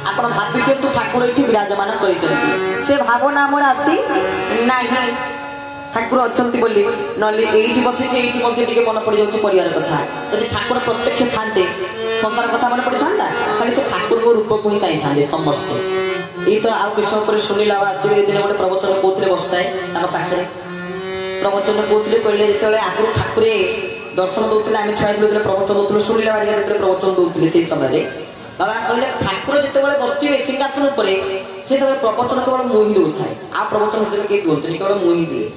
ଆପଣ ଭାବି ଦିଅନ୍ତୁ ଠାକୁର ଏଠି ବିରାଜମାନ କରିଛନ୍ତି, ସେ ଭାବନା ଆମର ଆସି ନାହିଁ ଠାକୁର ଅଛନ୍ତି ବୋଲି, ନହେଲେ ଏଇଠି ବସିକି ଏଇଠି ମଧ୍ୟ ଟିକେ ମନେ ପଡିଯାଉଛି ପରିବାର କଥା। ଯଦି ଠାକୁର ପ୍ରତ୍ୟକ୍ଷ ଥାନ୍ତେ ସଂସାର କଥା ମନେ ପଡିଥାନ୍ତା, ଖାଲି ସେ ଠାକୁରଙ୍କ ରୂପକୁ ହିଁ ଚାହିଁଥାନ୍ତେ ସମସ୍ତେ। ଏଇ ତ ଆଉ କିଛି ସମୟ ପରେ ଶୁଣିଲା ଆସିବେ ଦିନେ ଗୋଟେ ପ୍ରବଚନ କହୁଥିଲେ ବସିଥାଏ ତାଙ୍କ ପାଖରେ, ପ୍ରବଚନ କହୁଥିଲେ କହିଲେ ଯେତେବେଳେ ଆଗରୁ ଠାକୁରେ ଦର୍ଶନ ଦଉଥିଲେ, ଆମେ ଛୁଆ ଯେତେବେଳେ ପ୍ରବଚନ ଦଉଥିଲୁ ଶୁଣିଲା ବାରିକା ଯେତେବେଳେ ପ୍ରବଚନ ଦଉଥିଲେ ସେଇ ସମୟରେ ବାବା କହିଲେ ଠାକୁର ଯେତେବେଳେ ବସିଥିବେ ସିଂହାସନ ଉପରେ ସେ ସମୟରେ ପ୍ରବଚନ କେବଳ ମୁଁ ହିଁ ଦଉଥାଏ, ଆଉ ପ୍ରବଚନ ସେତେବେଳେ କେହି କୁହନ୍ତୁନି, କେବଳ ମୁଁ ହିଁ ଦିଏ।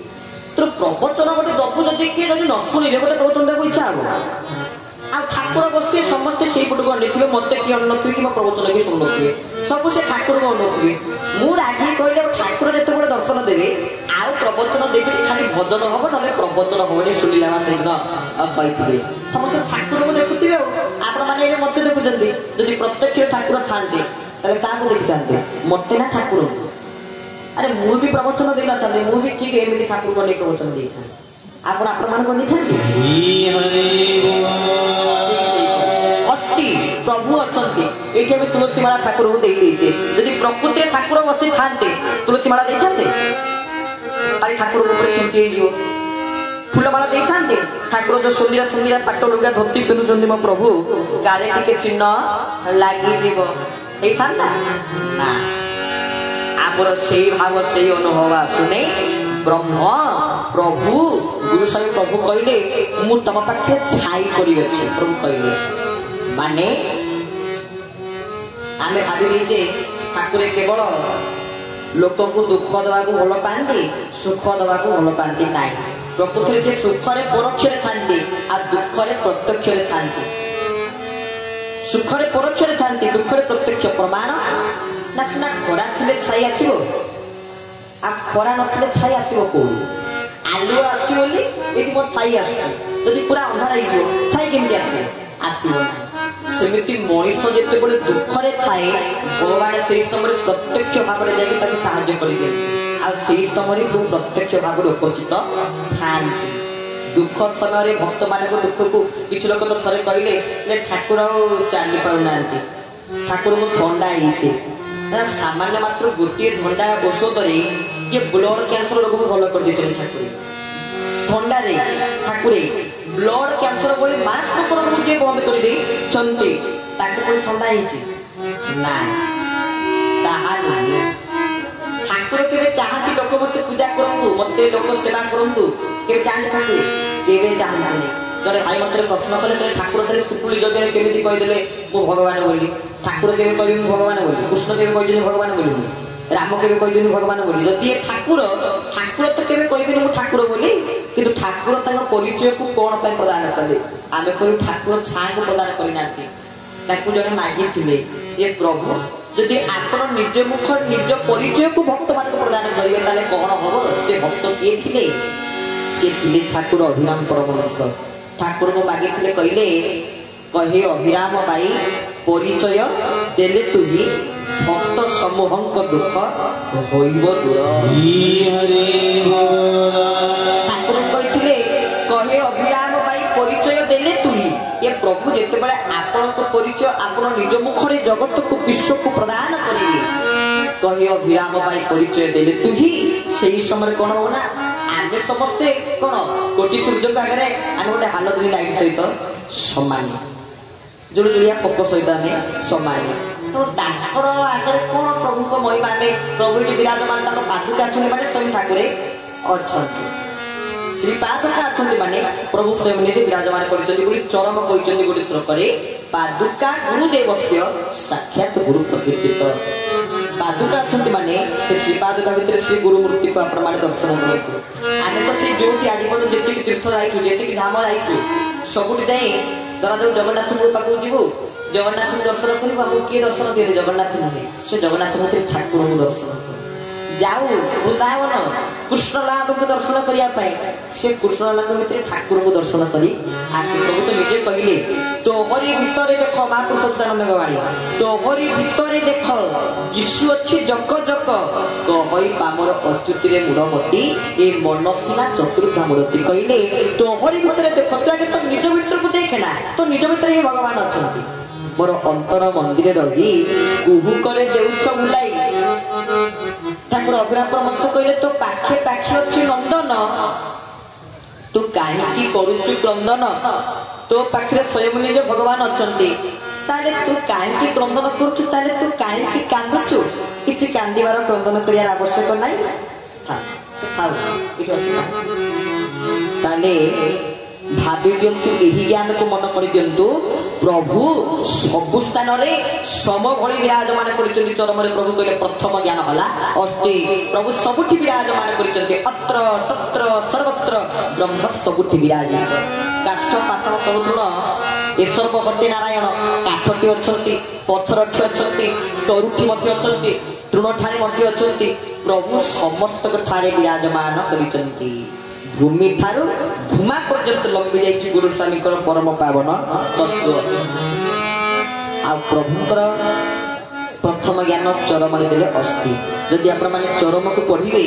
ତ ପ୍ରବଚନ ଗୋଟେ ଦବୁ ଯଦି କିଏ ଯଦି ନ ଶୁଣିବେ ଗୋଟେ ପ୍ରବଚନ ଦେବାକୁ ଇଚ୍ଛା ହବ। ଆଉ ଠାକୁର ବସିଥିବେ ସମସ୍ତେ ସେଇପଟକୁ ଅନେଇଥିବେ, ମତେ କିଏ ଅନୁନଥିବେ କି ମୋ ପ୍ରବଚନ ବି ଶୁଣୁନଥିବେ, ସବୁ ସେ ଠାକୁରଙ୍କୁ ଅନୁନଥିବେ। ମୁଁ ରାଗି କହିଲେ ଠାକୁର ଯେତେବେଳେ ଦର୍ଶନ ଦେବେ ଆଉ ପ୍ରବଚନ ଦେବେନି, ଖାଲି ଭଜନ ହବ ନହେଲେ ପ୍ରବଚନ ହବନି, ଶୁଣିଲା ମାନେ କହିଥିବେ ସମସ୍ତେ ଠାକୁରଙ୍କୁ ଦେଖୁଥିବେ। ଆଉ ଆପଣ ମାନେ ଏବେ ମତେ ଦେଖୁଛନ୍ତି, ଯଦି ପ୍ରତ୍ୟକ୍ଷ ଠାକୁର ଥାନ୍ତେ ତାହେଲେ କାହାକୁ ଦେଖିଥାନ୍ତେ, ମତେ ନା ଠାକୁରଙ୍କୁ? ଆରେ ମୁଁ ବି ପ୍ରବଚନ ଦେଇନଥାନ୍ତି, ମୁଁ ବି ଠିକ ଏମିତି ଠାକୁରଙ୍କୁ ନେଇ ପ୍ରବଚନ ଦେଇଥାନ୍ତି, ଆପଣ ଆପଣମାନଙ୍କୁ ନେଇଥାନ୍ତି। ପ୍ରଭୁ ଅଛନ୍ତି ଏଇଠି, ଆମେ ତୁଳସୀ ମାଳା ଠାକୁରଙ୍କୁ ଦେଇଦେଇଛେ, ଯଦି ପ୍ରକୃତିରେ ଠାକୁର ବସିଥାନ୍ତେ ତୁଳସୀ ମାଳା ଦେଇଥାନ୍ତେ, ଆରେ ଠାକୁରଙ୍କ ଉପରେ ଖେଞ୍ଚି ହେଇଯିବ। ଫୁଲମାଳ ଦେଇଥାନ୍ତେ, ଠାକୁର ଯୋଉ ସୁନ୍ଦର ସୁନ୍ଦର ପାଟ ଲୁଗା ଧୋତି ପିନ୍ଧୁଛନ୍ତି ମୋ ପ୍ରଭୁ, ଗାରେ ଟିକେ ଚିହ୍ନ ଲାଗିଯିବ, ହେଇଥାନ୍ତା ନା। ଆମର ସେଇ ଭାବ ସେଇ ଅନୁଭବ ଆସୁନି। ବ୍ରହ୍ମ ପ୍ରଭୁ ଗୁରୁ ସ୍ୱାମୀ ପ୍ରଭୁ କହିଲେ ମୁଁ ତମ ପାଖରେ ଛାଇ କରିଅଛି, ପ୍ରଭୁ କହିଲେ ମାନେ ଆମେ ଭାବିଲେ ଯେ ଠାକୁର କେବଳ ଲୋକଙ୍କୁ ଦୁଃଖ ଦେବାକୁ ଭଲ ପାଆନ୍ତି, ସୁଖ ଦେବାକୁ ଭଲ ପାଆନ୍ତି ନାହିଁ। ପ୍ରକୃତରେ ସେ ସୁଖରେ ପରୋକ୍ଷରେ ଥାନ୍ତି ଆଉ ଦୁଃଖରେ ପ୍ରତ୍ୟକ୍ଷରେ ଥାନ୍ତି। ସୁଖରେ ପରୋକ୍ଷରେ ଥାନ୍ତି, ଦୁଃଖରେ ପ୍ରତ୍ୟକ୍ଷ। ପ୍ରମାଣ ନା ସିନା ଖରା ଥିଲେ ଛାଇ ଆସିବ, ଆଉ ଖରା ନଥିଲେ ଛାଇ ଆସିବ କୋଉଠୁ? ଆଲୁଅ ଅଛି ବୋଲି ଏଠି ମୋ ଛାଇ ଆସୁଛି, ଯଦି ପୁରା ଅନ୍ଧାର ହେଇଯିବ ଛାଇ କେମିତି ଆସିବ? ଆସିବ ନାହିଁ। ସେମିତି ମଣିଷ ଯେତେବେଳେ ଦୁଃଖରେ ଥାଏ ଭଗବାନ ସେଇ ସମୟରେ ପ୍ରତ୍ୟକ୍ଷ ଭାବରେ ଯାଇକି ତାକୁ ସାହାଯ୍ୟ କରିଦିଅନ୍ତି, ଆଉ ସେଇ ସମୟରେ ବହୁ ପ୍ରତ୍ୟକ୍ଷ ଭାବରେ ଉପସ୍ଥିତ ଥାନ୍ତି। ଦୁଃଖ ସମୟରେ ଭକ୍ତ ମାନଙ୍କ ଦୁଃଖକୁ କିଛି ଲୋକ ତ ଥରେ କହିଲେ ଠାକୁର ଆଉ ଚାଲି ପାରୁନାହାନ୍ତି, ଠାକୁରଙ୍କୁ ଥଣ୍ଡା ହେଇଛି। ସାମାନ୍ୟ ମାତ୍ର ଗୋଟିଏ ଥଣ୍ଡା ଔଷଧରେ କିଏ ବ୍ଲଡ କ୍ୟାନ୍ସର ରୋଗକୁ ଭଲ କରିଦେଇଛନ୍ତି ଠାକୁର। ଥଣ୍ଡାରେ ଠାକୁରେ ବ୍ଲଡ କ୍ୟାନ୍ସର ଭଳି ମାରାତ୍ମକ ରୋଗକୁ କିଏ ବନ୍ଦ କରିଦେଇଛନ୍ତି, ତାଙ୍କୁ ପୁଣି ଥଣ୍ଡା ହେଇଛି ନା? ତାହା ନାହିଁ। ଠାକୁର କେବେ ଚାହାନ୍ତି ଲୋକ ମତେ ପୂଜା କରନ୍ତୁ, ମତେ ଲୋକ ସେବା କରନ୍ତୁ, କେବେ ଚାହାନ୍ତି ଠାକୁର? କେବେ ଚାହାନ୍ତିନି। ଜଣେ ଭାଇ ମତେ ପ୍ରଶ୍ନ କଲେ ଠାକୁର ଥରେ ଶୁକୁଳି ଯଜ୍ଞରେ କେମିତି କହିଦେଲେ ମୁଁ ଭଗବାନ ବୋଲି? ଠାକୁର କେବେ କହିବି ମୁଁ ଭଗବାନ ବୋଲି? କୃଷ୍ଣ କେବେ କହିଛନ୍ତି ଭଗବାନ ବୋଲି? ରାମ କେବେ କହିଛନ୍ତି ଭଗବାନ ବୋଲି? ଯଦି ଠାକୁର ତ କେବେ କହିବେନି ମୁଁ ଠାକୁର ବୋଲି, କିନ୍ତୁ ଠାକୁର ତାଙ୍କ ପରିଚୟକୁ କଣ ପାଇଁ ପ୍ରଦାନ କଲେ? ଆମେ କହିଲୁ ଠାକୁର ଛାଁକୁ ପ୍ରଦାନ କରିନାହାନ୍ତି, ତାକୁ ଜଣେ ମାଗିଥିଲେ ଏ ପ୍ରଭୁ ଯଦି ଆପଣ ନିଜ ମୁଖ ନିଜ ପରିଚୟକୁ ଭକ୍ତ ମାନଙ୍କୁ ପ୍ରଦାନ କରିବେ ତାହେଲେ କଣ ହବ? ସେ ଭକ୍ତ କିଏ ଥିଲେ? ସେ ଥିଲେ ଠାକୁର ଅଭିରାମ ପରମହଂସ। ଠାକୁରଙ୍କୁ ମାଗିଥିଲେ, କହିଲେ କହେ ଅଭିରାମ ଭାଇ ପରିଚୟ ଦେଲେ ତୁହି ଭକ୍ତ ସମୂହଙ୍କ ଦୁଃଖ ହୋଇବ ଦୂର। ଠାକୁର କହିଥିଲେ କହେ ଅଭିରାମ ଭାଇ ପରିଚୟ ଦେଲେ ତୁହି। ଏ ପ୍ରଭୁ ଯେତେବେଳେ ଆପଣଙ୍କ ପରିଚୟ ଆପଣ ନିଜ ମୁଖରେ ଜଗତକୁ ବିଶ୍ୱକୁ ପ୍ରଦାନ କରିବେ, କହେ ଅଭିରାମ ଭାଇ ପରିଚୟ ଦେଲେ ତୁହି, ସେଇ ସମୟରେ କଣ ହବ ନା ଆମେ ସମସ୍ତେ କଣ କୋଟି ସୂର୍ଯ୍ୟଙ୍କ ଆଗରେ ଆମେ ଗୋଟେ ହାଲତଲି ଲାଇଟ୍ ସହିତ ସମାନ, ଜୁଳି ଜୁଳିଆ ପୋକ ସହିତ ଆମେ ସମାନ। ତ ତାଙ୍କର ଆଗରେ କଣ ପ୍ରଭୁଙ୍କ ମହିମା? ଆମେ ପ୍ରଭୁ ଏଠି ବିରାଜମାନ, ତାଙ୍କ ପାଦୁକା ଅଛନ୍ତି ମାନେ ସ୍ୱୟଂ ଠାକୁରେ ଅଛନ୍ତି, ଶ୍ରୀ ପାଦୁକା ଅଛନ୍ତି ମାନେ ପ୍ରଭୁ ସ୍ୱୟଂ ନିଜେ ବିରାଜମାନ କରିଛନ୍ତି ବୋଲି ଚରମ କହିଛନ୍ତି ଗୋଟେ ଶ୍ଲୋକରେ, ପାଦୁକା ଗୁରୁଦେବସ୍ୟ ସାକ୍ଷାତ ଗୁରୁ ପ୍ରକୀର୍ତ୍ତିତ। ପାଦୁକା ଅଛନ୍ତି ମାନେ ଶ୍ରୀ ପାଦୁକା ଭିତରେ ଶ୍ରୀ ଗୁରୁ ମୂର୍ତ୍ତିକୁ ଆପଣ ମାନେ ଦର୍ଶନ କରନ୍ତୁ। ଆମେ ତ ସେଇ ଯୋଉଠି ଆଜି ପର୍ଯ୍ୟନ୍ତ ଯେତିକି ତୀର୍ଥ ଯାଇଛୁ, ଯେତିକି ଧାମ ଯାଇଛୁ, ସବୁଠି ଯାଇ ଧରାଯାଉ ଜଗନ୍ନାଥଙ୍କ ପାଖକୁ ଯିବୁ, ଜଗନ୍ନାଥଙ୍କୁ ଦର୍ଶନ କରିବୁ, ଆମକୁ କିଏ ଦର୍ଶନ ଦିଏ? ଜଗନ୍ନାଥ ନୁହେଁ, ସେ ଜଗନ୍ନାଥ ଭିତରେ ଠାକୁରଙ୍କୁ ଦର୍ଶନ କରୁ। ଯାଉ ବୃନ୍ଦାବନ କୃଷ୍ଣଲାଲଙ୍କୁ ଦର୍ଶନ କରିବା ପାଇଁ, ସେ କୃଷ୍ଣଲାଲଙ୍କ ଭିତରେ ଠାକୁରଙ୍କୁ ଦର୍ଶନ କରି ଆସି ପ୍ରଭୁ ତ ନିଜେ କହିଲେ ତୋହରି ଭିତରେ ଦେଖ, ମହାପୁରୁଷ ସଚ୍ଚିଦାନନ୍ଦ ବାଣୀ, ତୋହରି ଭିତରେ ଦେଖ ଯୀଶୁ ଅଛି ଜକ ଜକ, କହଇ ପାମର ଅଚ୍ୟୁତିରେ ମୂଳମତି, ଏ ମନସିନା ଚତୁର୍ଥା ମୂଳତି। କହିଲେ ତୋହରି ଭିତରେ ଦେଖ, ତୁ ଆଗେ ତ ନିଜ ଭିତରକୁ ଦେଖେ ନା, ତ ନିଜ ଭିତରେ ହିଁ ଭଗବାନ ଅଛନ୍ତି। मोर अंतर मंदिर रही कुहू करे देउछ बुलाई ठाकुर अभिराम परमहंस कहले तो पाखे पाखे अछि नंदन तू काहे करुचु क्रंदन तो पाखे स्वयं निज भगवान अछंती ताले तू काहे क्रंदन करुचु ताले तू काहे कांदुचु किछि कांदिबार क्रंदन करियार आवश्यक नाही हां से खाऊ इतो अछि ताले भावी दिंतु यही ज्ञान को मन कर दिंतु प्रभु सबु स्थान रे सम भली विराजमान करिसेंती चरम रे प्रभु कहले प्रथम ज्ञान हला अस्ति प्रभु सबुठी विराजमान करिसेंती अत्र तत्र सर्वत्र ब्रह्म सबुठी विराजित काष्ठ पाषाण तरुण ईश्वर भट्टी नारायण काठटी अछंती पत्थरठी अछंती तरुठी मध्ये अछंती तृणठारी मध्ये अछंती प्रभु समस्त ठारे विराजमान करिसेंती भूमि ठारू भूमा पर्यंत लंबी जाइछि गुरु स्वामी परम पावन तत्व आ प्रभुकर प्रथम ज्ञान चरम देले अस्ति यदि आपण माने चरम को पढ़िबे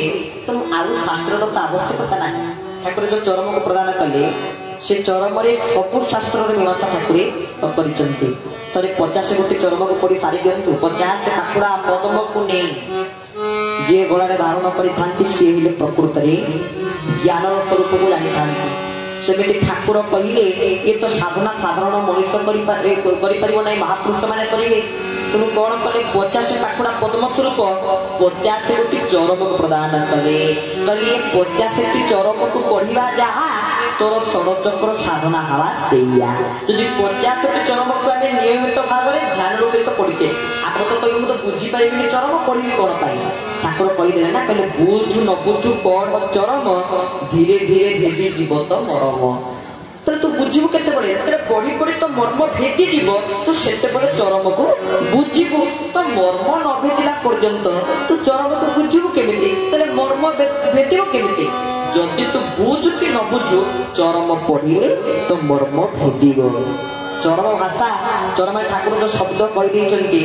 तो आउ शास्त्र तो आवश्यकता नाही ठाकुर जो चरम को प्रदान कले से चरम रे सब शास्त्र रे मीमांसा ठाकुरे करिसंती तरे 50 गोटी चरम को पढ़ी सारी दियंतु 50 ठाकुरा पदम को नै जे गोलारे धारण करि थांती से हिले प्रकृत रे ज्ञान स्वरूप को लागी थांती सेमिति ठाकुर कहिले ये तो साधना साधारण मनुष्य करि परिबो नै महापुरुष माने करिवे तुम कौन कले 50 ठाकुरा पद्म स्वरूप 50 गोटी चरम को प्रदान कले कलिए 50 टी चरम को पढ़िबा जहा तोर षडचक्र साधना हवा सेया यदि 50 टी चरम को आमे नियमित भाव रे ध्यान रो सहित पढिचे आपण तो कहि मु तो बुझी पाइबिनी चरम पढिबी कोन पाई ठाकुर कहि देले ना कहले बुझ न बुझ पढ़ चरम धीरे धीरे भेदी जीव तो मरम तो तू बुझिबु केते बडे तेरे पढी पढी तो मर्म भेदी जीव तू सेते बडे चरम को बुझिबु तो मर्म न भेदिला पर्यंत तू चरम को बुझिबु केमिति तेरे मर्म भेदिबु केमिति जदि तू बुझु कि न बुझु चरम पढ़िले तो मर्म भेदिबो चरम भाषा चरम ठाकुर जो शब्द कहि दैचंती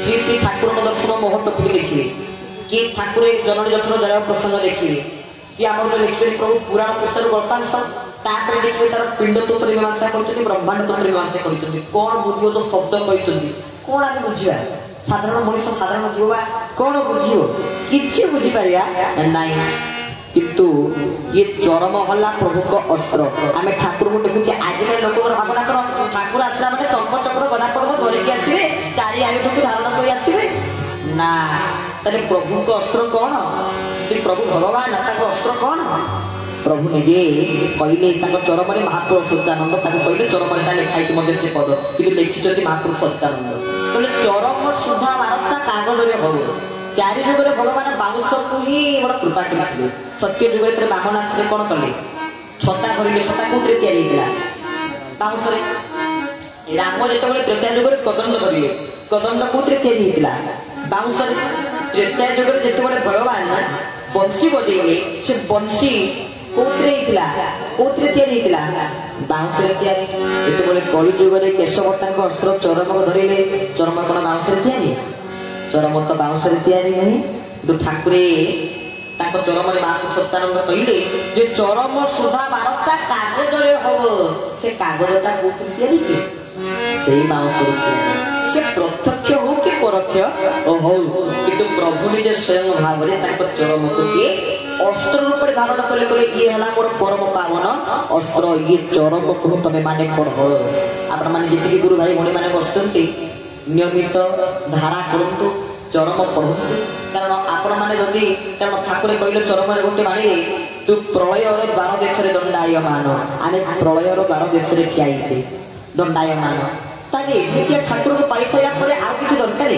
श्री श्री ठाकुर दर्शन मोहन टपी देखिले कि ठाकुर जननी दर्शन जरा प्रसंग देखिले कि आम जो लिखे प्रभु पुराण पुस्तक गल्पांश तापर देखिए तार पिंड तंत्र मीमांसा करछथि ब्रह्मांड तंत्र मीमांसा करछथि कोन बुझियो तो शब्द कहितथि कोन आगे बुझिबा साधारण मनुष्य साधारण जीवा कोन बुझियो किछि बुझि पारिया नाही किंतु ये चरम हल्ला प्रभु को अस्त्र आमे ठाकुर को देखुचे आज के लोक भावना कर ठाकुर आसला माने शंख चक्र गदा पर्व धरि के आसीबे चारि आयु को धारण करि आसीबे ना तले प्रभु को अस्त्र कोन कि प्रभु भगवान ताको अस्त्र कोन प्रभु निजे कहले ताको चरम रे महापुरुष सत्यानंद ताको कहले चरम रे ता लिखाइ छ मध्ये से पद कि लिखिचति महापुरुष सत्यानंद कहले चरम सुधा वार्ता कागज रे हो चारि जुग रे भगवान बाउस को ही बड़ कृपा करिथिले सत्य जुग रे बामन आसले कोन कले छता करिले छता कोतरे तयारी हिला बाउस रे राम जेतबेले त्रेता जुग रे कदंड करिले कदंड कोतरे तयारी हिला बाउस रे त्रेता जुग रे जेतबेले भगवान बंसी बजेइले से बंसी कोतरे हिला कोतरे तयारी हिला बाउस रे तयारी जेतबेले कली जुग रे केशवतांक अस्त्र चरम को धरिले चरम कोन बाउस रे तयारी चरम तो बाउंस रे तयारी नहीं तो ठाकुरे ताको चरम रे महापुरुष सत्यानंद कहिले जे चरम सुधा वार्ता कागज रे हो से कागजटा कोथि तयारी के सेही बाउंस रे से प्रत्यक्ष हो कि परोक्ष हो किंतु प्रभु निजे स्वयं भाव रे ताको चरम को के अस्त्र रूप रे धारण कले कले ये हला मोर परम पावन अस्त्र ये चरम को तमे माने पढो आपण माने जति गुरु भाई भणी माने बसतंती नियमित धारा करंतु चरम पढ़ंतु कारण आपण माने जदी कारण ठाकुर कहले चरम रे गोटे माने तू प्रलय रे 12 देश रे दंडायमान आने प्रलय रे 12 देश रे खियाइछे दंडायमान ताले एके ठाकुर को पैसा परे आ किछि दरकार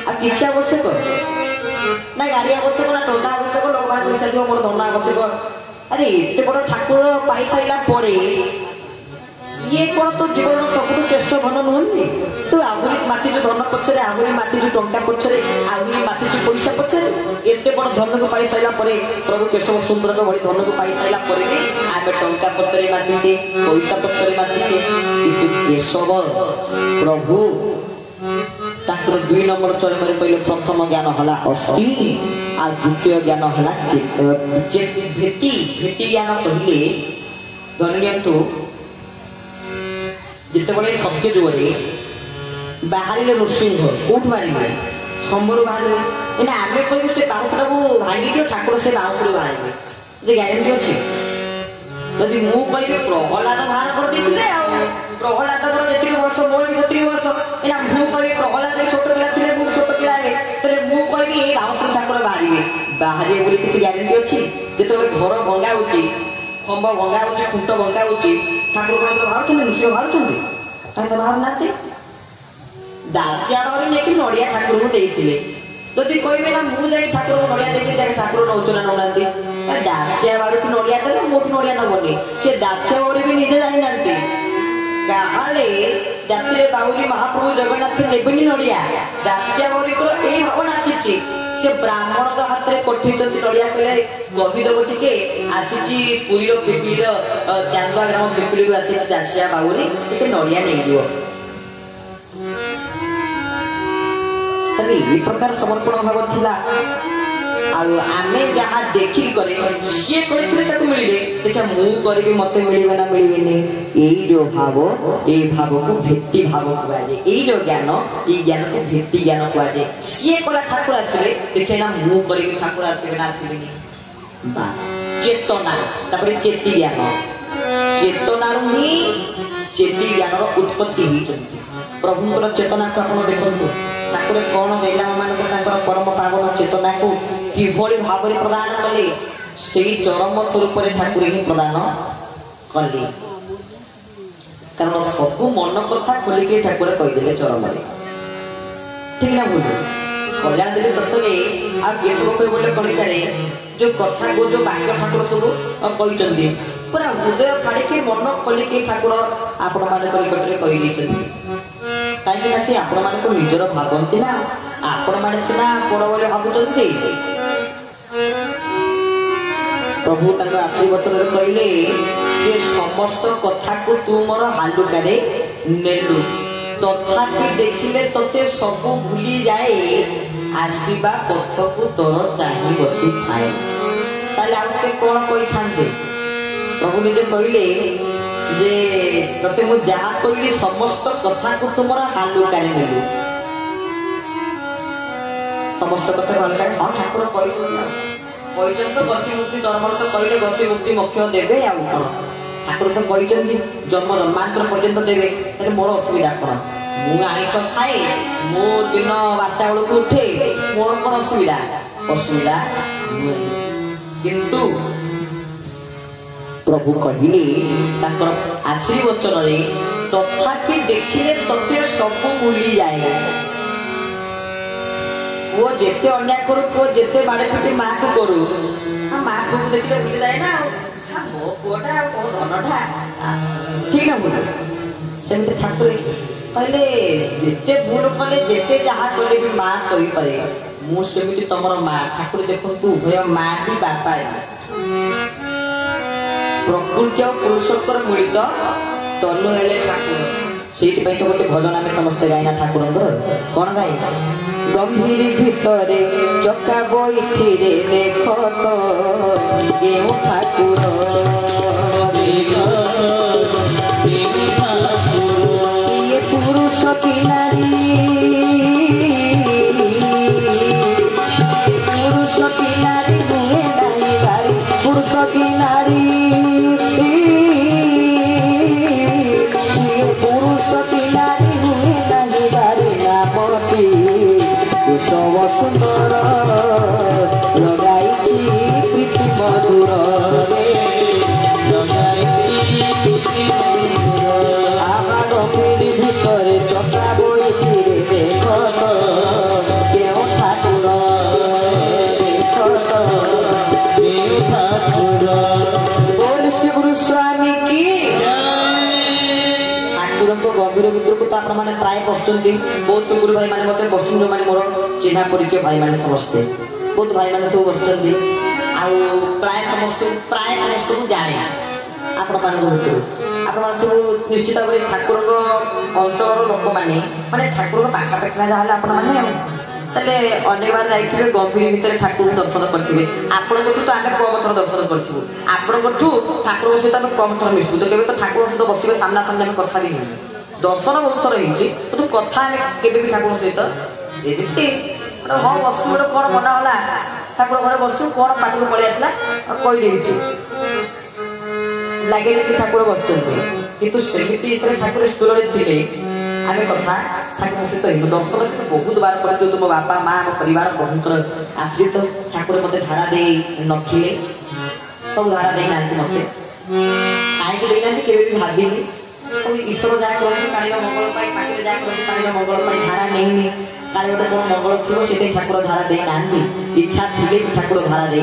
आ किछि आवश्यक ना गाड़ी आवश्यक ना टोटा आवश्यक लोगमान को चलियो मोर धन आवश्यक अरे एते बड़ ठाकुर पैसा परे ये कोन तो जीवन सबुठ श्रेष्ठ धन नुहंती तो आहुरी माटी जो धन पछरे आहुरी माटी जो टंका पछरे आहुरी माटी जो पैसा पछरे एते बड़ धन को पाई साइला परे प्रभु केशव सुंदर को बड़ी धन को पाई साइला परे भी आमे टंका पछरे माटी छे पैसा पछरे माटी छे किंतु केशव प्रभु ताकर 2 नंबर चरण में पहले प्रथम ज्ञान हला अस्ति आ द्वितीय ज्ञान हला चित भेटी ज्ञान कहले धन्यंतु जिते सत्य जुगरे बाहर नृसिंह कौट बाहर खम्बर बाहर आम कहू से बाउंसटा को भांगी दियो ठाकुर से बाउंस बाहर ग्यारंटी अच्छी जदि मु कहि प्रहलाद बाहर कर देथिले आ प्रहलाद जी वर्ष मोर भी जी वर्ष एना मु कहि प्रहलाद छोट पिला थिले मु छोट पिला हे तले मु कहि ए बाउंस ठाकुर बाहरिए बोली किसी ग्यारंटी अच्छी जेते घर भंगा होची खंब भंगा होची खुंट भंगा होची ठाकुर को बाहर चले निश्चय बाहर चले ताके बाहर नाते दासिया बाहर लेकिन नडिया ठाकुर को देइथिले जदि कहबे ना मु जाई ठाकुर को नडिया देखि जाके ठाकुर नौचना नौनांती दासिया बाहर की नडिया देले मोट नडिया नबनी से दासिया बाहर भी निजे जाई नांती काहाले जातिरे बाहुली महाप्रभु जगन्नाथ नेबनी नडिया दासिया बाहर को ए भावना आसीची से ब्राह्मण तो हाथ में पठेइचंती नडिया कले गहिदब टिके आसीची पुरीर पिपिलीर चांदुआ ग्राम पिपिलीर आसीची दासिया बाहुली टिके नडिया नै दियो तबे ए प्रकार समर्पण भाव थिला आमे जहाँ देखी करे सी करे मिले देखा मु करी मत मिले ना मिले नहीं जो भाव ये भाव को भेटी भाव कहुए यही जो ज्ञान ये ज्ञान को भेटी ज्ञान कहुए सी कला ठाकुर आसले देखे ना मु करी ठाकुर आसबे ना आसबे बास चेतना तापर चेती ज्ञान चेतना ही चेती ज्ञान उत्पत्ति होती प्रभुंर चेतना को आप देखु ठाकुर कौन देला मान परम पावन चेतना को किभली भाव प्रदान कले से चरम स्वरूप ठाकुर ही प्रदान कले कारण सबू मन कथा खोलिक ठाकुर कहीदे चरम ठीक ना भूल कल्याण देवी तत्व आगे सब कह बोले कलिकारे जो कथा को जो वाक्य ठाकुर सब कहते पूरा हृदय फाड़िके मन खोलिके ठाकुर आपण मान निकट कही कहीं सी आपण मान निजर भावती ना आपण मैंने सीना बड़ बोले भावुंट प्रभु आशीर्वचन कहले ये समस्त कथा को तू मोर हालुकारे नेलु तथापि देखिले तोते सब भूली जाए आसीबा पथ को तोर चाही बसी थाए ताले आप से कौन कही थांते प्रभु निजे कहले जे तते मु जहा कहली समस्त कथा को तुमर हालुकारे नेलु समस्त कथा हालुकारे हां ठाकुर कही तो गति मुक्ति धर्म तो कहले गति मुक्ति मोक्ष देवे आ कौन ठाकुर तो कही जन्म जन्मांतर पर्यंत देवे मोर असुविधा कौन मु आईस खाए मो दिन 12टा बेल को उठे मोर कौन असुविधा असुविधा किंतु प्रभु कहले आशीर्वचन तथापि देखिले तते सब भूली जाए वो जेते अन्याय करू वो जेते बाड़े पिटी माँ को करू माँ को देखिले भूली जाए ना मो पुआटा धनटा ठीक ना बोल सेमते ठाकुर कहले जेते भूल कले जेते जहा कले भी माँ सही पारे मु सेमिति तमर माँ ठाकुर देखंतु उभय माँ ही बापा प्रकृति और पुरुषोत्तर मिलित तनु हेले ठाकुर से तो गोटे भजन आम समस्ते गाइना ठाकुर कौन गाई गंभीर भितरे चका बैठी रे देख तो केउ ठाकुर ये पुरुष की नारी पुरुष की नारी नुहे नारी नारी पुरुष की नारी सब सुंदर लगाई प्रीति मधुर आमार मेरी भीतर चका बैठी रे देख केउ ठाकुर बोल श्री गुरु स्वामी की गंभीर मित्र को तो मैंने प्राय बसुँच बहुत गुरु भाई मैंने मतलब बसुँ जो मैंने मोर चिन्हा परिचय भाई मैंने समस्ते बहुत भाई मैंने सब बसुँच प्राय समस्त को जाने आपण मान सब निश्चित भाव ठाकुर अंचल लोक मैंने ठाकुर पाखापाखि जहाँ ताले अनेक बार जाइए गंभीर भितर ठाकुर दर्शन करेंगे आपण तो आम कम थर दर्शन करूँ आपण ठाकुर सहित आम कम थर मिसू तो केवल तो ठाकुर सहित बस सामना सामने कथा भी नहीं दर्शन बहुत थर हो कथा केवे भी ठाकुर सहित एमती हाँ बस गोटे कौन मनाला ठाकुर घर बसु कौन पाटू पलि आसला कहीदे लगे ठाकुर बस कितु सेमती ठाकुर स्थूल थे आम कथा ठाकुर सहित दर्शन बहुत बार कर मो बापा माँ मो परिवार बहुत आश्रित ठाकुर मत धारा दे नखिले सब धारा दे ना मत कहीं देना के भाविनी ईश्वर जहाँ करते काली मंगल पाटे जहाँ करते काली मंगल धारा नहीं काली गोटे कौन मंगल थी से ठाकुर धारा दे ना इच्छा थे ठाकुर धारा दे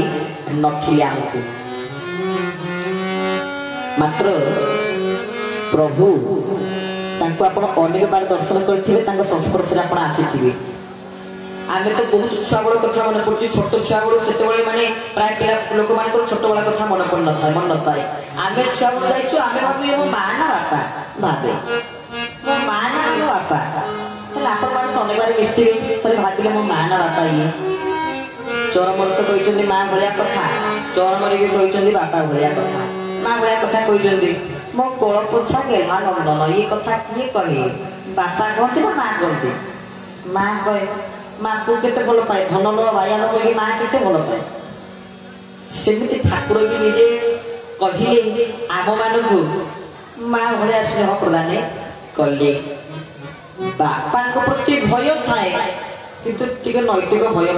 नखिले आमको मात्र प्रभु आप अनेक बार दर्शन करते संस्पर्श आसी आम तो बहुत छुआ बड़ कथा मन पड़े छोट छुआ बड़ से माने प्राय पिला लोक मान छोट बड़ा कथा मन पड़ न था मन न था आम छुआ बड़ जाइए आम भाव मो माँ ना बापा भावे मो माँ ना मो बापा आपण मैंने तो अनेक बार मिस्टेक भाविले मो माँ ना बापा ये चरम तो कहते माँ भाया कथा चरम भी कहते बापा भाया कथा माँ भाया कथा कहते मो कोल पोछा गेला नंदन ये कथा किए कहे बापा कहते ना माँ कहते माँ कहे माँ को केते भल पाए धन लो बाया लो कही माँ केते भल पाए सेमती ठाकुर भी निजे कहले आम मानू माँ भाया स्नेह प्रदान कले बापा प्रति भय थाए किंतु नैतिक भय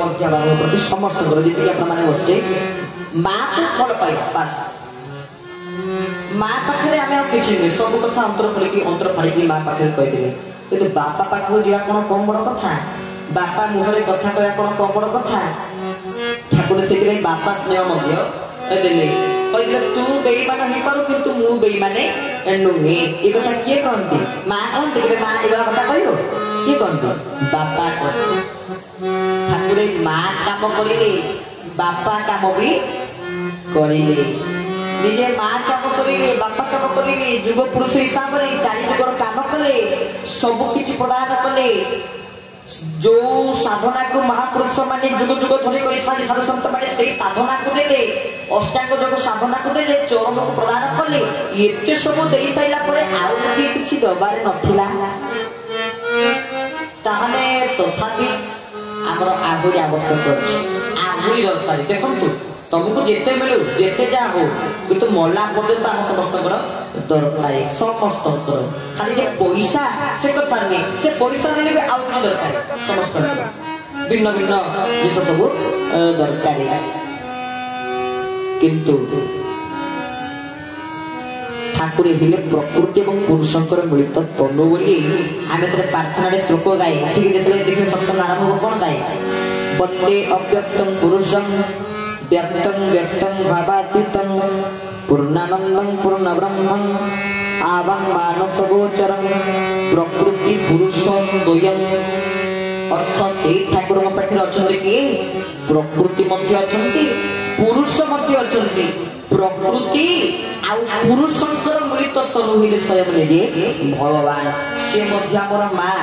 प्रति समस्त जी बसचे माँ को भल पाए बास माँ पाखे आम किसी नुहे सब कथा अंतर फाड़ी माँ पाखे कहीदेवे कि बापा पाखक जा कौन कम बड़ कथा बापा मुहरे कथा कह कौन कम बड़ कथा ठाकुर से बापा स्नेह देले कहते तू बेईमान हो पारू किंतु मु बेईमान नुहे ये कथा किए कहती माँ कहते माँ ये कथा कह किए कहती बापा कहते ठाकुर माँ काम करे बापा काम भी करे निजे माँ काम करे बापा काम करे जुग पुरुष हिसाब से चारि जुगर काम कले सब किछि प्रदान कले जो साधना को महापुरुष माने जुग जुग धरी करी साधु संत माने से साधना को देले अष्टांग योग साधना को देले चरम को प्रदान कले एते सब दे साइला परे आउ किछि दबार नथिला ताहले तथापि हमर आगुरी आवश्यक अछि आगुरी दरकार देखंतु तुमको जिते मिलू जिते जा हो किंतु मरला पर्यंत आम समस्त दरकार समस्त खाली जे पैसा से कथा नहीं से पैसा मिले भी आउ कौन दरकार समस्त भिन्न भिन्न जिस सब दरकार किंतु ठाकुर हेले प्रकृति और पुरुषंकर मिलित तनु बोली आम प्रार्थना श्लोक गाए ठीक है देखिए सत्संग आरंभ हो कौन गाए वंदे अव्यक्तं पुरुषं व्यक्तं व्यक्तं भावातीतं पूर्णानंदं पूर्ण ब्रह्मं आवं मानसगोचरं प्रकृति पुरुषं द्वयं अर्थ से ठाकुर पाखे अच्छा कि प्रकृति मध्य अच्छा पुरुष मध्य अच्छा प्रकृति आउ पुरुषंकर मिलित तनु होइले स्वयं निजे भगवान से मध्य हमर माँ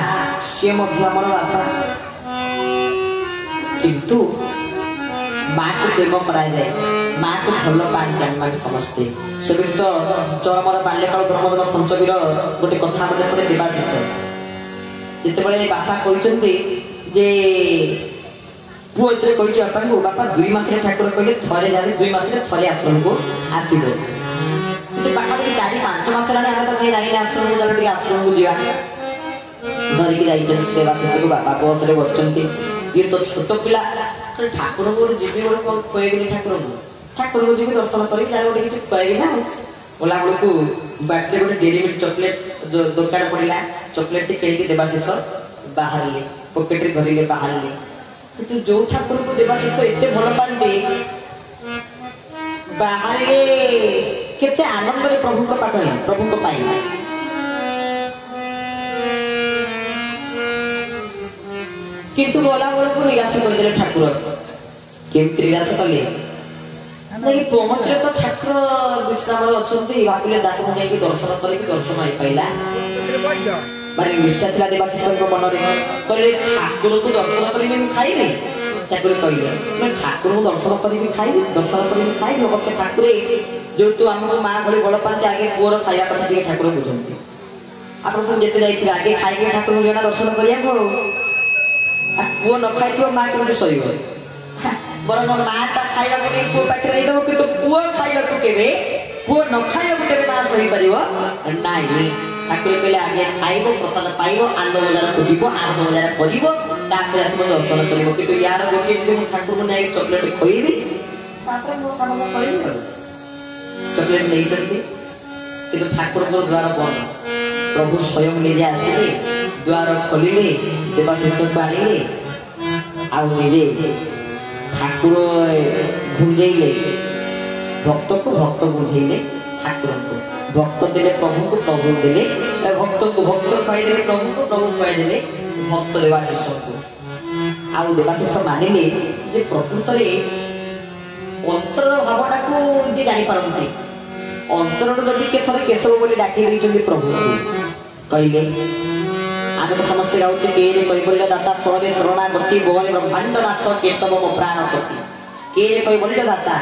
से मध्य हमर बापा किंतु माँ को प्रेम कराए जाए माँ को भल पाए मान समस्ते से तो चरमर बाल्यकाल धर्मदन संचवीर गोटे कथा मन पड़े देवाशीष जिते बापा कहते जे पुओ ये कही बापा को बापा 2 मास ठाकुर कहले थे जाए 2 मास थे आश्रम को आसब कि पाखापाखि 4-5 मास आम तो कहीं जाइए आश्रम को चलो आश्रम को जा धरिकी देवाशीष को बापा बस रे बस ये तो छोट पिला ठाकुर को जीवी गोटे खुएबी ठाकुर को जीवी दर्शन करी गोटे किसी खुएबी ना बोला बेलू बाटे गोटे डेरी मिल्क चॉकलेट दुकान पड़ा चॉकलेट टी किणी देवाशीष बाहर पकेट रे धरिले बाहर किंतु जो ठाकुर को देवाशीष एत भल पाते बाहर केते आनंद प्रभु पाख प्रभु पाई किंतु गला बेलू निराश करदे ठाकुर केमती निराश कले पहुंचे तो ठाकुर विश्राम अच्छा भाविले डाक्टर जाकि दर्शन कर दर्शन हो पाइला भारी निष्ठा था देवाशीष मन में कहले ठाकुर को दर्शन करी खाइबे ठाकुर कहले ठाकुर को दर्शन करी खाइबे दर्शन करी खाइबे अवश्य ठाकुर जो तू आमको माँ भली भल पाते आगे पुअर खाया कथा ठाकुर बुझे ଆପଣ ସବୁ ଯେତେ ଯାଇଥିବେ ଆଗେ ଖାଇକି ଠାକୁରଙ୍କୁ ଜଣା ଦର୍ଶନ କରିବାକୁ ପୁଅ ନ ଖାଇଥିବ ମା କେମିତି ସହିବ ବରଂ ମା ତା ଖାଇବାକୁ ନେଇ ପୁଅ ପାଖରେ ଦେଇଦବ କିନ୍ତୁ ପୁଅ ଖାଇବାକୁ କେବେ ପୁଅ ନ ଖାଇବାକୁ କେବେ ମା ସହିପାରିବ ନାହିଁ। ଠାକୁର କହିଲେ ଆଗେ ଖାଇବ ପ୍ରସାଦ ପାଇବ ଆନନ୍ଦ ବଜାରକୁ ଯିବ ଆନନ୍ଦ ବଜାର କରିବ ତାପରେ ଆସିବ ଦର୍ଶନ କରିବ କିନ୍ତୁ ୟାର ଗୋଟିଏ ମୁଁ ଠାକୁରଙ୍କୁ ନେଇ ଚକୋଲେଟ ଖୋଇବି ତାପରେ ମୋ କାମ ମୁଁ କରିବି ଆଉ ଚକୋଲେଟ ନେଇଛନ୍ତି କିନ୍ତୁ ଠାକୁରଙ୍କର ଦ୍ୱାର ବନ୍ଦ ପ୍ରଭୁ ସ୍ୱୟଂ ନିଜେ ଆସିଲେ ଦ୍ୱାର ଖୋଲିଲେ ଦେବାଶିଷଙ୍କୁ ଆଣିଲେ ଆଉ ନିଜେ ଠାକୁର ବୁଝେଇଲେ ଭକ୍ତକୁ ଭକ୍ତ ବୁଝେଇଲେ ଠାକୁରଙ୍କୁ ଭକ୍ତ ଦେଲେ ପ୍ରଭୁଙ୍କୁ ପ୍ରଭୁ ଦେଲେ ଭକ୍ତକୁ ଭକ୍ତ ଖୁଆଇଦେଲେ ପ୍ରଭୁଙ୍କୁ ପ୍ରଭୁ ଖୁଆଇଦେଲେ ଭକ୍ତ ଦେବାଶିଷଙ୍କୁ ଆଉ ଦେବାଶିଷ ମାନିଲେ ଯେ ପ୍ରକୃତରେ ଅନ୍ତରର ଭାବନାକୁ ଯିଏ ଜାଣିପାରନ୍ତି ଅନ୍ତରରୁ ଯଦି କେଥରେ କେଶବ ବୋଲି ଡାକି ଦେଇଛନ୍ତି ପ୍ରଭୁଙ୍କୁ କହିଲେ ଆମେ ତ ସମସ୍ତେ ଗାଉଛେ କେରେ କହିବଲ୍ୟ ଦାତା ସରେ ଶରଣାଗତି ବୋହରେ ବ୍ରହ୍ମାଣ୍ଡ ନାଥ କେଶବ ମୋ ପ୍ରାଣପତି କେରେ କହିବଲ୍ୟ ଦାତା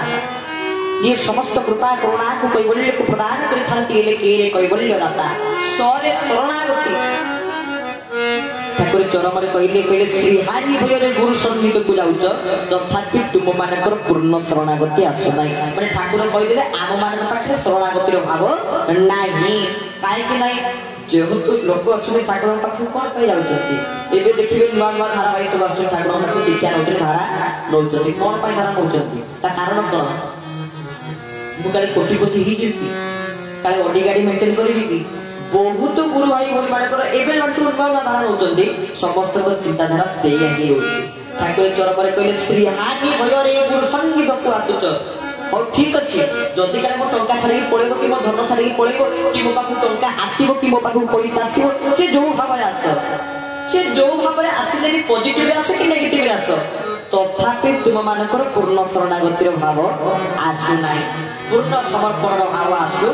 ये समस्त कृपा करुणा को कैवल्य को प्रदान करिथांती हेले केरे कैवल्य दाता सरे शरणागति ठाकुर चरमरे कहले श्रीहारी भयरे गुरु सन्निध को जाउछ तथापि तुम मानकर पूर्ण शरणागति आसु नाही माने ठाकुर कहले आम मान पाखरे शरणागतिर भाव नाही काहे कि नाही जेहेतु लोक अच्छे ठाकुर पाखु कोन पाई जाउछथि एबे देखिबे नुवा नुवा धारा भाई सब अच्छे ठाकुर पाखु दीक्षा नउछथि धारा नउछथि कोन पाई धारा नउछथि ता कारण कोन मुकाले कोटिपति ही जीवती काले ओडी गाड़ी मेंटेन करबी की बहुत गुरु भाई बोली माने पर एबे लक्ष्य उठवाला धारा होचंदी समस्त को चिंताधारा सेई आगे होची ठाकुर चरमरे कहले श्री हानि भयरे गुरु संगीत को आसुच और ठीक अछि जदी काले मो टंका छाड़ी पळेबो कि मो धन छाड़ी पळेबो कि मो पाखु टंका आसीबो कि मो पाखु पैसा आसीबो से जो भाबरे आस से जो भाबरे आसीले भी पॉजिटिव आसे कि नेगेटिव आसे तथापि तुम मानकर पूर्ण शरणागतिर भाव आसु नाही पूर्ण समर्पण भाव आसु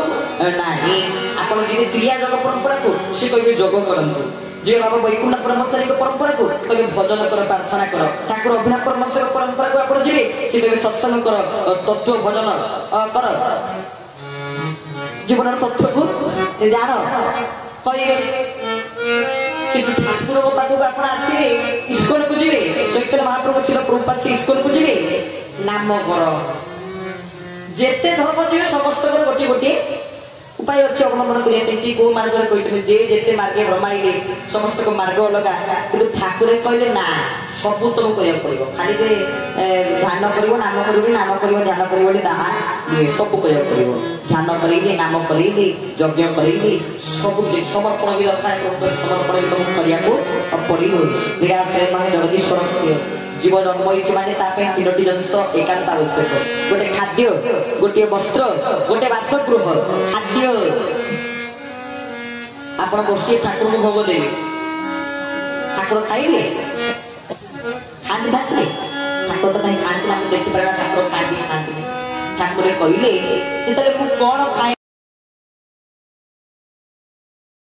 नाही आपण जे क्रिया जग परंपरा को से कहबे जोग करंतु जे भाव वैकुंठ ब्रह्मचारी को परंपरा को कहबे भजन कर प्रार्थना कर ठाकुर अभिनव परमेश्वर परंपरा को आपण जेबे से कहबे सत्संग कर तत्व भजन कर जीवन तत्व को जान कहबे कि ठाकुर को पाखु आपण आसीबे इस्कन को जेबे चैतन्य महाप्रभु शिल प्रभुपाद से इस्कन को जेबे नाम कर जेते धर्म जीवे समस्त गोटे गोटे उपाय अच्छे अवलंबन करिया को मार्ग कहते जे जेते मार्गे भ्रमाइले समस्त को मार्ग अलग किंतु ठाकुर कहले ना सबु तुम करिया पड़िबो खाली जे ध्यान करिवो नाम करिवो ध्यान करिवो ताहा सब करिया पड़िबो ध्यान करिले नाम करिले यज्ञ करिले सब समर्पण भी दरकार समर्पण तुम करिया को पड़िबो विराट से माने जगदीश्वर जीव जन्म माने तीनोटी जिनस एकांत आवश्यक गोटे खाद्य गोटे वस्त्र गोटे बासगृह खाद्य आपण गोष्ठी ठाकुर को भोग देवे ठाकुर खाइले खाद्य ठाकुर ठाकुर तो नहीं खाते देखी पारा ठाकुर खाद्य खाते ठाकुर कहले कौन खाए